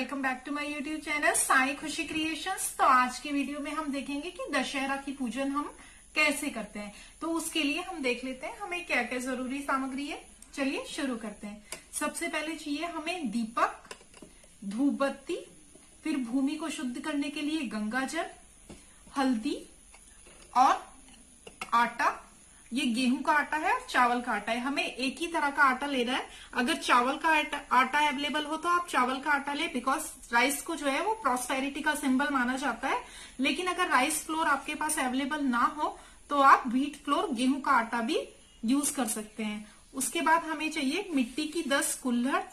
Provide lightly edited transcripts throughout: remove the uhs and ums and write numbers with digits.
Welcome back to my YouTube channel Sai Khushi creations. तो आज की वीडियो में हम देखेंगे कि दशहरा की पूजन हम कैसे करते हैं। तो उसके लिए हम देख लेते हैं हमें क्या क्या जरूरी सामग्री है। चलिए शुरू करते हैं। सबसे पहले चाहिए हमें दीपक, धूप बत्ती, फिर भूमि को शुद्ध करने के लिए गंगा जल, हल्दी और आटा। ये गेहूं का आटा है और चावल का आटा है। हमें एक ही तरह का आटा लेना है। अगर चावल का आटा अवेलेबल हो तो आप चावल का आटा ले, बिकॉज राइस को जो है वो प्रॉस्पेरिटी का सिंबल माना जाता है। लेकिन अगर राइस फ्लोर आपके पास अवेलेबल ना हो तो आप व्हीट फ्लोर, गेहूं का आटा भी यूज कर सकते हैं। उसके बाद हमें चाहिए मिट्टी की 10 कुल्हड़।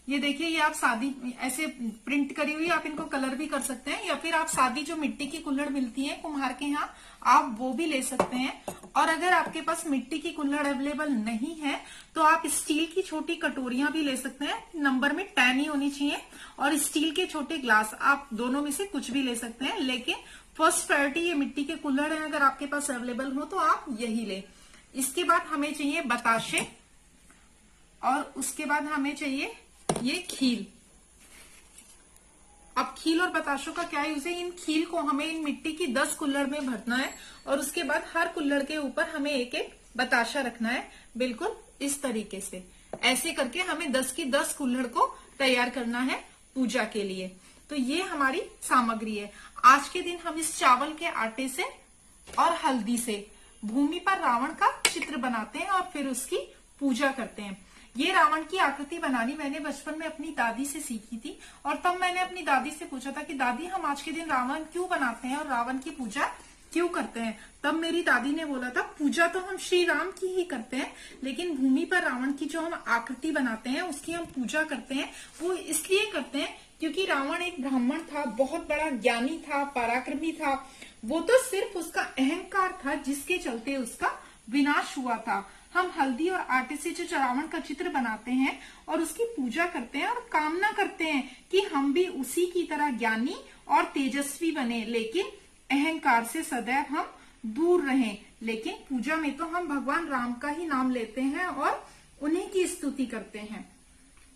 ये देखिए, ये आप सादी ऐसे प्रिंट करी हुई, आप इनको कलर भी कर सकते हैं, या फिर आप सादी जो मिट्टी की कुल्हड़ मिलती है कुम्हार के यहाँ, आप वो भी ले सकते हैं। और अगर आपके पास मिट्टी की कुल्हड़ अवेलेबल नहीं है तो आप स्टील की छोटी कटोरियां भी ले सकते हैं। नंबर में 10 ही होनी चाहिए। और स्टील के छोटे ग्लास, आप दोनों में से कुछ भी ले सकते हैं। लेकिन फर्स्ट प्रायोरिटी ये मिट्टी के कुल्हड़ है, अगर आपके पास अवेलेबल हो तो आप यही ले। इसके बाद हमें चाहिए बताशे, और उसके बाद हमें चाहिए ये खील। अब खील और बताशों का क्या यूज है? इन खील को हमें इन मिट्टी की 10 कुल्हड़ में भरना है और उसके बाद हर कुल्हड़ के ऊपर हमें एक एक बताशा रखना है, बिल्कुल इस तरीके से। ऐसे करके हमें 10 की 10 कुल्हड़ को तैयार करना है पूजा के लिए। तो ये हमारी सामग्री है। आज के दिन हम इस चावल के आटे से और हल्दी से भूमि पर रावण का चित्र बनाते हैं और फिर उसकी पूजा करते हैं। ये रावण की आकृति बनानी मैंने बचपन में अपनी दादी से सीखी थी, और तब मैंने अपनी दादी से पूछा था कि दादी, हम आज के दिन रावण क्यों बनाते हैं और रावण की पूजा क्यों करते हैं? तब मेरी दादी ने बोला था, पूजा तो हम श्री राम की ही करते हैं, लेकिन भूमि पर रावण की जो हम आकृति बनाते हैं उसकी हम पूजा करते हैं। वो इसलिए करते हैं क्योंकि रावण एक ब्राह्मण था, बहुत बड़ा ज्ञानी था, पराक्रमी था। वो तो सिर्फ उसका अहंकार था जिसके चलते उसका विनाश हुआ था। हम हल्दी और आटे से जो रावण का चित्र बनाते हैं और उसकी पूजा करते हैं और कामना करते हैं कि हम भी उसी की तरह ज्ञानी और तेजस्वी बने, लेकिन अहंकार से सदैव हम दूर रहें। लेकिन पूजा में तो हम भगवान राम का ही नाम लेते हैं और उन्हीं की स्तुति करते हैं।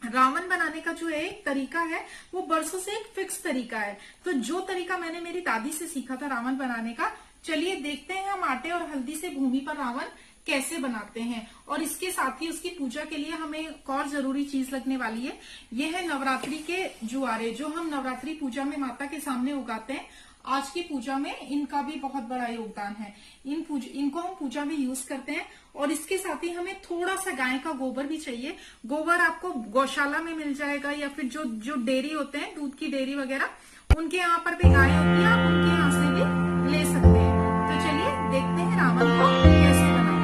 रावण बनाने का जो एक तरीका है वो बरसों से एक फिक्स तरीका है। तो जो तरीका मैंने मेरी दादी से सीखा था रावण बनाने का, चलिए देखते हैं हम आटे और हल्दी से भूमि पर रावण कैसे बनाते हैं। और इसके साथ ही उसकी पूजा के लिए हमें एक और जरूरी चीज लगने वाली है। ये है नवरात्रि के जुआरे, जो हम नवरात्रि पूजा में माता के सामने उगाते हैं। आज की पूजा में इनका भी बहुत बड़ा योगदान है। इनको हम पूजा में यूज करते हैं। और इसके साथ ही हमें थोड़ा सा गाय का गोबर भी चाहिए। गोबर आपको गौशाला में मिल जाएगा, या फिर जो डेयरी होते हैं, दूध की डेयरी वगैरह, उनके यहाँ पर भी गाय होती है, आप उनके यहाँ से भी ले सकते हैं। तो चलिए देखते हैं रावण को कैसे बनाते हैं।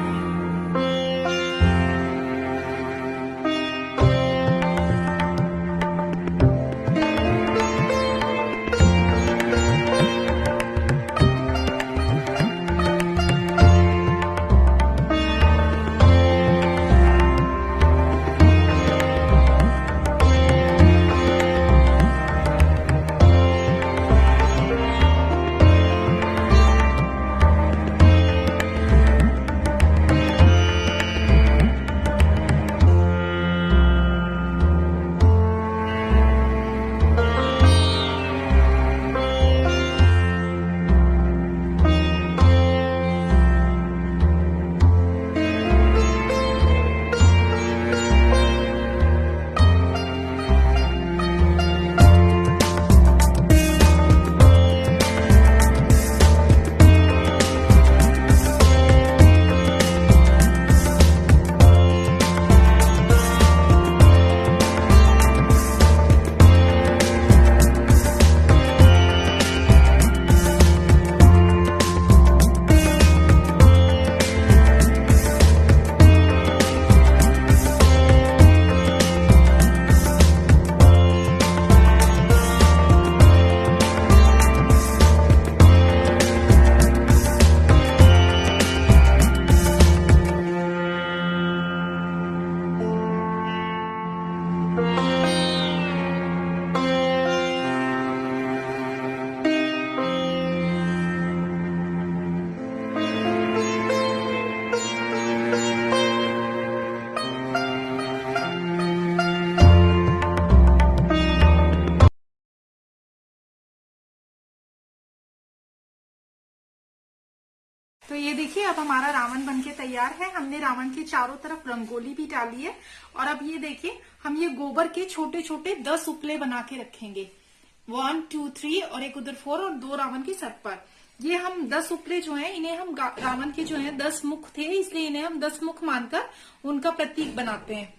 देखिए अब हमारा रावण बनके तैयार है। हमने रावण के चारों तरफ रंगोली भी डाली है। और अब ये देखिए हम ये गोबर के छोटे छोटे 10 उपले बना के रखेंगे। 1 2 3 और एक उधर 4 और 2 रावण की सर पर। ये हम 10 उपले जो हैं इन्हें हम रावण के जो हैं 10 मुख थे, इसलिए इन्हें हम 10 मुख मानकर उनका प्रतीक बनाते हैं।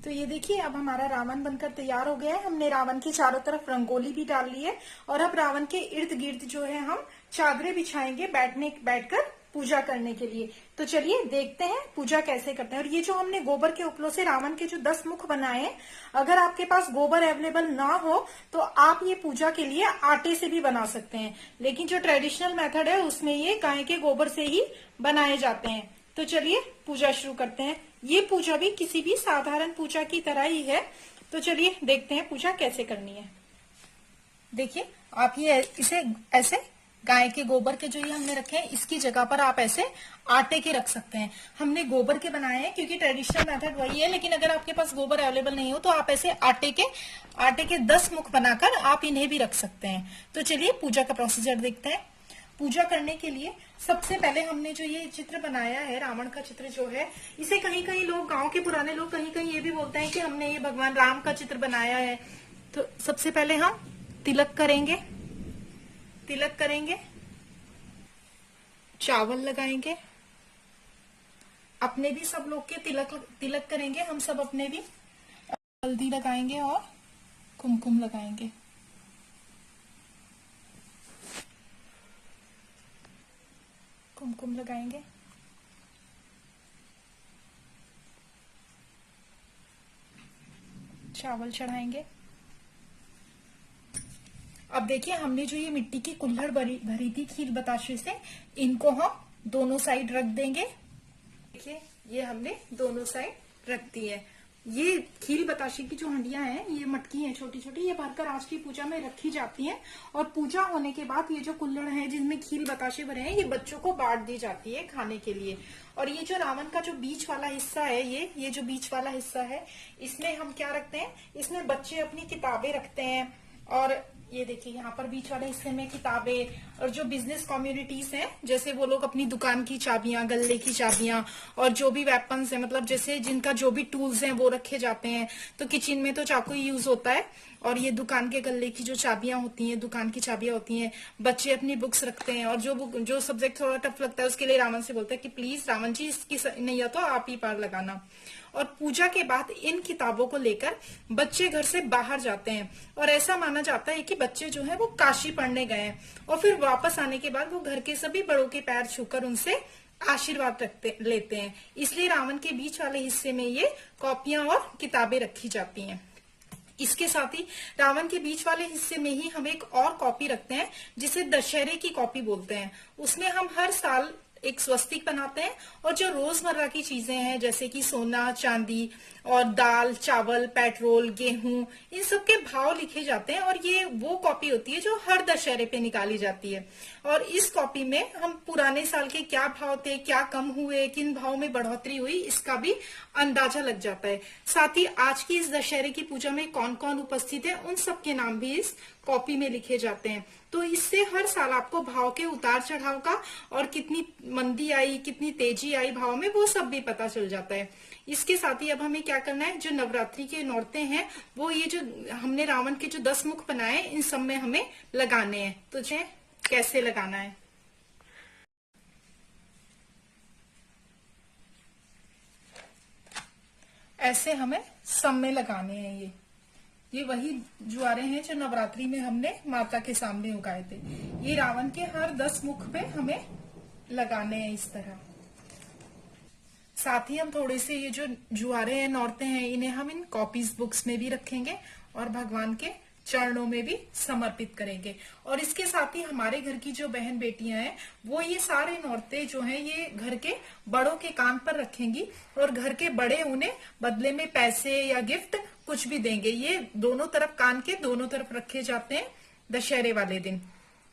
तो ये देखिए अब हमारा रावण बनकर तैयार हो गया है। हमने रावण की चारों तरफ रंगोली भी डाल ली है। और अब रावण के इर्द गिर्द जो है हम चादरें बिछाएंगे बैठकर पूजा करने के लिए। तो चलिए देखते हैं पूजा कैसे करते हैं। और ये जो हमने गोबर के उपलों से रावण के जो 10 मुख बनाए हैं, अगर आपके पास गोबर अवेलेबल ना हो तो आप ये पूजा के लिए आटे से भी बना सकते हैं, लेकिन जो ट्रेडिशनल मेथड है उसमें ये गाय के गोबर से ही बनाए जाते हैं। तो चलिए पूजा शुरू करते हैं। ये पूजा भी किसी भी साधारण पूजा की तरह ही है। तो चलिए देखते हैं पूजा कैसे करनी है। देखिए आप ये इसे ऐसे गाय के गोबर के जो ये हमने रखे हैं इसकी जगह पर आप ऐसे आटे के रख सकते हैं। हमने गोबर के बनाए हैं क्योंकि ट्रेडिशनल मेथड वही है, लेकिन अगर आपके पास गोबर अवेलेबल नहीं हो तो आप ऐसे आटे के 10 मुख बनाकर आप इन्हें भी रख सकते हैं। तो चलिए पूजा का प्रोसीजर देखते हैं। पूजा करने के लिए सबसे पहले हमने जो ये चित्र बनाया है, रावण का चित्र जो है, इसे कहीं कहीं लोग, गांव के पुराने लोग कहीं कहीं ये भी बोलते हैं कि हमने ये भगवान राम का चित्र बनाया है। तो सबसे पहले हम तिलक करेंगे, चावल लगाएंगे, अपने भी सब लोग के तिलक करेंगे, हम सब अपने भी हल्दी लगाएंगे और कुमकुम लगाएंगे। कुमकुम लगाएंगे, चावल चढ़ाएंगे। अब देखिए हमने जो ये मिट्टी की कुल्हड़ भरी थी खील बताशे से, इनको हम दोनों साइड रख देंगे। देखिए ये हमने दोनों साइड रख दी है। ये खील बताशे की जो हंडियां हैं, ये मटकी हैं छोटी छोटी, ये भरकर आज की पूजा में रखी जाती हैं। और पूजा होने के बाद ये जो कुल्हड़ है जिसमें खील बताशे भरे हैं, ये बच्चों को बांट दी जाती है खाने के लिए। और ये जो रावण का जो बीच वाला हिस्सा है, ये जो बीच वाला हिस्सा है, इसमें हम क्या रखते हैं, इसमें बच्चे अपनी किताबें रखते हैं। और ये देखिए यहाँ पर बीच वाले हिस्से में किताबें, और जो बिजनेस कम्युनिटीज हैं जैसे वो लोग अपनी दुकान की चाबियां, गल्ले की चाबियां और जो भी वेपन्स है, मतलब जैसे जिनका जो भी टूल्स हैं वो रखे जाते हैं। तो किचन में तो चाकू ही यूज होता है, और ये दुकान के गल्ले की जो चाबियां होती हैं, दुकान की चाबियां होती हैं। बच्चे अपनी बुक्स रखते हैं, और जो सब्जेक्ट थोड़ा टफ लगता है उसके लिए रावण से बोलते हैं कि प्लीज रावण जी इसकी नहीं तो आप ही पार लगाना। और पूजा के बाद इन किताबों को लेकर बच्चे घर से बाहर जाते हैं, और ऐसा माना जाता है कि बच्चे जो है वो काशी पढ़ने गए हैं, और फिर वापस आने के बाद वो घर के सभी बड़ों के पैर छूकर उनसे आशीर्वाद लेते हैं। इसलिए रावण के बीच वाले हिस्से में ये कॉपियां और किताबें रखी जाती हैं। इसके साथ ही रावण के बीच वाले हिस्से में ही हम एक और कॉपी रखते हैं जिसे दशहरे की कॉपी बोलते हैं। उसमें हम हर साल एक स्वस्तिक बनाते हैं, और जो रोजमर्रा की चीजें हैं जैसे कि सोना चांदी और दाल चावल पेट्रोल गेहूं, इन सब के भाव लिखे जाते हैं। और ये वो कॉपी होती है जो हर दशहरे पे निकाली जाती है। और इस कॉपी में हम पुराने साल के क्या भाव थे, क्या कम हुए, किन भाव में बढ़ोतरी हुई, इसका भी अंदाजा लग जाता है। साथ ही आज की इस दशहरे की पूजा में कौन कौन उपस्थित है, उन सब के नाम भी इस कॉपी में लिखे जाते हैं। तो इससे हर साल आपको भाव के उतार चढ़ाव का, और कितनी मंदी आई, कितनी तेजी आई भाव में, वो सब भी पता चल जाता है। इसके साथ ही अब हमें क्या करना है, जो नवरात्रि के नौरते हैं वो ये जो हमने रावण के जो 10 मुख बनाए इन सब में हमें लगाने हैं। तो कैसे लगाना है, ऐसे हमें सब में लगाने हैं। ये वही जुआरे हैं जो नवरात्रि में हमने माता के सामने उगाए थे। ये रावण के हर 10 मुख पे हमें लगाने हैं इस तरह। साथ ही हम थोड़े से ये जो जुआरे हैं, नौरते हैं, इन्हें हम इन कॉपीज बुक्स में भी रखेंगे और भगवान के चरणों में भी समर्पित करेंगे। और इसके साथ ही हमारे घर की जो बहन बेटियां हैं वो ये सारे नौरते जो हैं ये घर के बड़ों के कान पर रखेंगी, और घर के बड़े उन्हें बदले में पैसे या गिफ्ट कुछ भी देंगे। ये दोनों तरफ, कान के दोनों तरफ रखे जाते हैं दशहरे वाले दिन।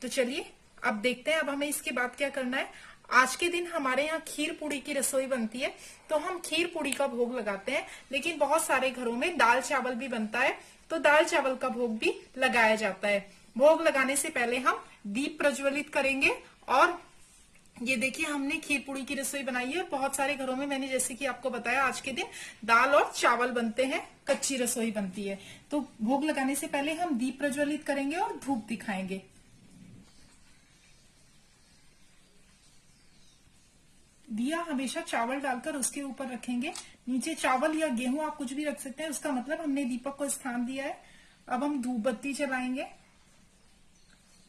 तो चलिए अब देखते हैं अब हमें इसके बाद क्या करना है। आज के दिन हमारे यहाँ खीर पूड़ी की रसोई बनती है, तो हम खीर पूड़ी का भोग लगाते हैं। लेकिन बहुत सारे घरों में दाल चावल भी बनता है, तो दाल चावल का भोग भी लगाया जाता है। भोग लगाने से पहले हम दीप प्रज्वलित करेंगे। और ये देखिए हमने खीर पूड़ी की रसोई बनाई है। बहुत सारे घरों में मैंने जैसे कि आपको बताया आज के दिन दाल और चावल बनते हैं, कच्ची रसोई बनती है। तो भोग लगाने से पहले हम दीप प्रज्वलित करेंगे और धूप दिखाएंगे। दिया हमेशा चावल डालकर उसके ऊपर रखेंगे। नीचे चावल या गेहूं आप कुछ भी रख सकते हैं, उसका मतलब हमने दीपक को स्थान दिया है। अब हम धूप बत्ती जलाएंगे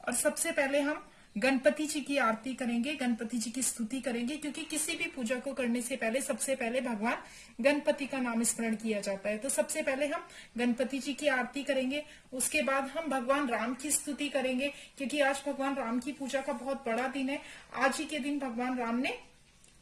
और सबसे पहले हम गणपति जी की आरती करेंगे, गणपति जी की स्तुति करेंगे, क्योंकि किसी भी पूजा को करने से पहले सबसे पहले भगवान गणपति का नाम स्मरण किया जाता है। तो सबसे पहले हम गणपति जी की आरती करेंगे, उसके बाद हम भगवान राम की स्तुति करेंगे, क्योंकि आज भगवान राम की पूजा का बहुत बड़ा दिन है। आज ही के दिन भगवान राम ने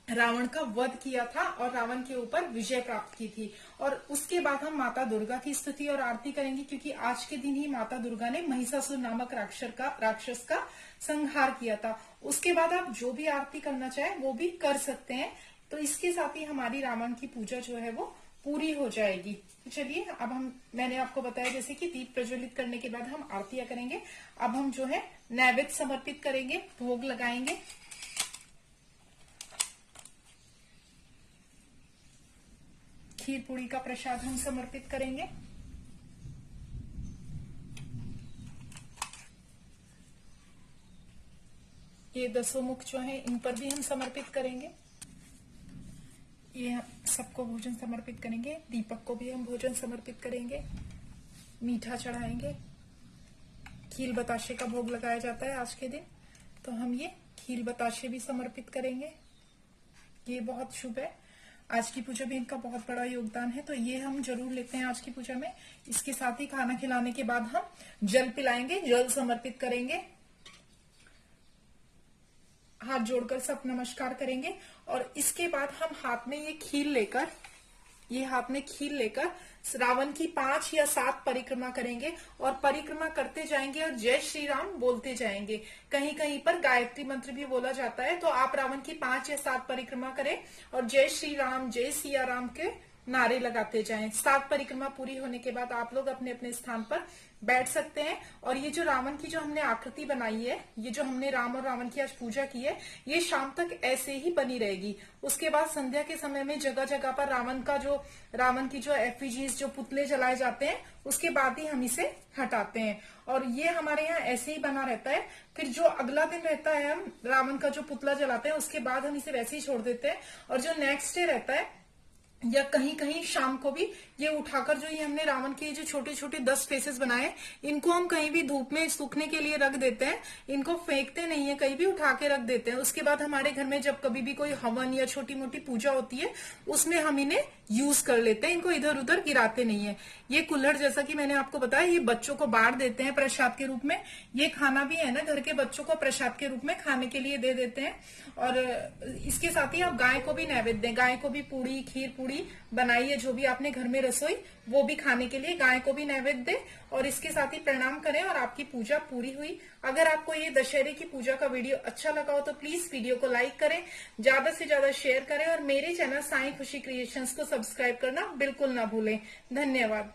रावण का वध किया था और रावण के ऊपर विजय प्राप्त की थी। और उसके बाद हम माता दुर्गा की स्तुति और आरती करेंगे, क्योंकि आज के दिन ही माता दुर्गा ने महिषासुर नामक राक्षस का संहार किया था। उसके बाद आप जो भी आरती करना चाहे वो भी कर सकते हैं। तो इसके साथ ही हमारी रावण की पूजा जो है वो पूरी हो जाएगी। तो चलिए अब मैंने आपको बताया जैसे कि दीप प्रज्वलित करने के बाद हम आरतियां करेंगे। अब हम जो है नैवेद्य समर्पित करेंगे, भोग लगाएंगे। खीर पूड़ी का प्रसाद हम समर्पित करेंगे। ये 10 मुख जो है इन पर भी हम समर्पित करेंगे। ये सबको भोजन समर्पित करेंगे। दीपक को भी हम भोजन समर्पित करेंगे। मीठा चढ़ाएंगे। खीर बताशे का भोग लगाया जाता है आज के दिन, तो हम ये खीर बताशे भी समर्पित करेंगे। ये बहुत शुभ है। आज की पूजा में इनका बहुत बड़ा योगदान है, तो ये हम जरूर लेते हैं आज की पूजा में। इसके साथ ही खाना खिलाने के बाद हम जल पिलाएंगे, जल समर्पित करेंगे। हाथ जोड़कर सब नमस्कार करेंगे और इसके बाद हम हाथ में ये खीर लेकर रावण की 5 या 7 परिक्रमा करेंगे और परिक्रमा करते जाएंगे और जय श्री राम बोलते जाएंगे। कहीं कहीं पर गायत्री मंत्र भी बोला जाता है, तो आप रावण की 5 या 7 परिक्रमा करें और जय श्री राम, जय सिया राम के नारे लगाते जाएं। 7 परिक्रमा पूरी होने के बाद आप लोग अपने अपने स्थान पर बैठ सकते हैं। और ये जो रावण की जो हमने आकृति बनाई है, ये जो हमने राम और रावण की आज पूजा की है, ये शाम तक ऐसे ही बनी रहेगी। उसके बाद संध्या के समय में जगह जगह पर रावण की जो एफिजीज, जो पुतले जलाए जाते हैं, उसके बाद ही हम इसे हटाते हैं और ये हमारे यहाँ ऐसे ही बना रहता है। फिर जो अगला दिन रहता है, हम रावण का जो पुतला जलाते हैं, उसके बाद हम इसे वैसे ही छोड़ देते हैं। और जो नेक्स्ट डे रहता है या कहीं कहीं शाम को भी ये उठाकर, जो ये हमने रावण के जो छोटे छोटे 10 फेसेस बनाए, इनको हम कहीं भी धूप में सूखने के लिए रख देते हैं। इनको फेंकते नहीं है, कहीं भी उठा के रख देते हैं। उसके बाद हमारे घर में जब कभी भी कोई हवन या छोटी मोटी पूजा होती है, उसमें हम इन्हें यूज कर लेते हैं। इनको इधर उधर गिराते नहीं है। ये कुल्हड़, जैसा कि मैंने आपको बताया, ये बच्चों को बांट देते हैं प्रसाद के रूप में। ये खाना भी है ना, घर के बच्चों को प्रसाद के रूप में खाने के लिए दे देते हैं। और इसके साथ ही आप गाय को भी नैवेद्य दें। गाय को भी पूड़ी, खीर पूड़ी बनाइए, जो भी आपने घर में रसोई, वो भी खाने के लिए गाय को भी नैवेद्य दें। और इसके साथ ही प्रणाम करें और आपकी पूजा पूरी हुई। अगर आपको ये दशहरे की पूजा का वीडियो अच्छा लगा हो तो प्लीज वीडियो को लाइक करें, ज्यादा से ज्यादा शेयर करें और मेरे चैनल साईं खुशी क्रिएशंस को सब्सक्राइब करना बिल्कुल ना भूलें। धन्यवाद।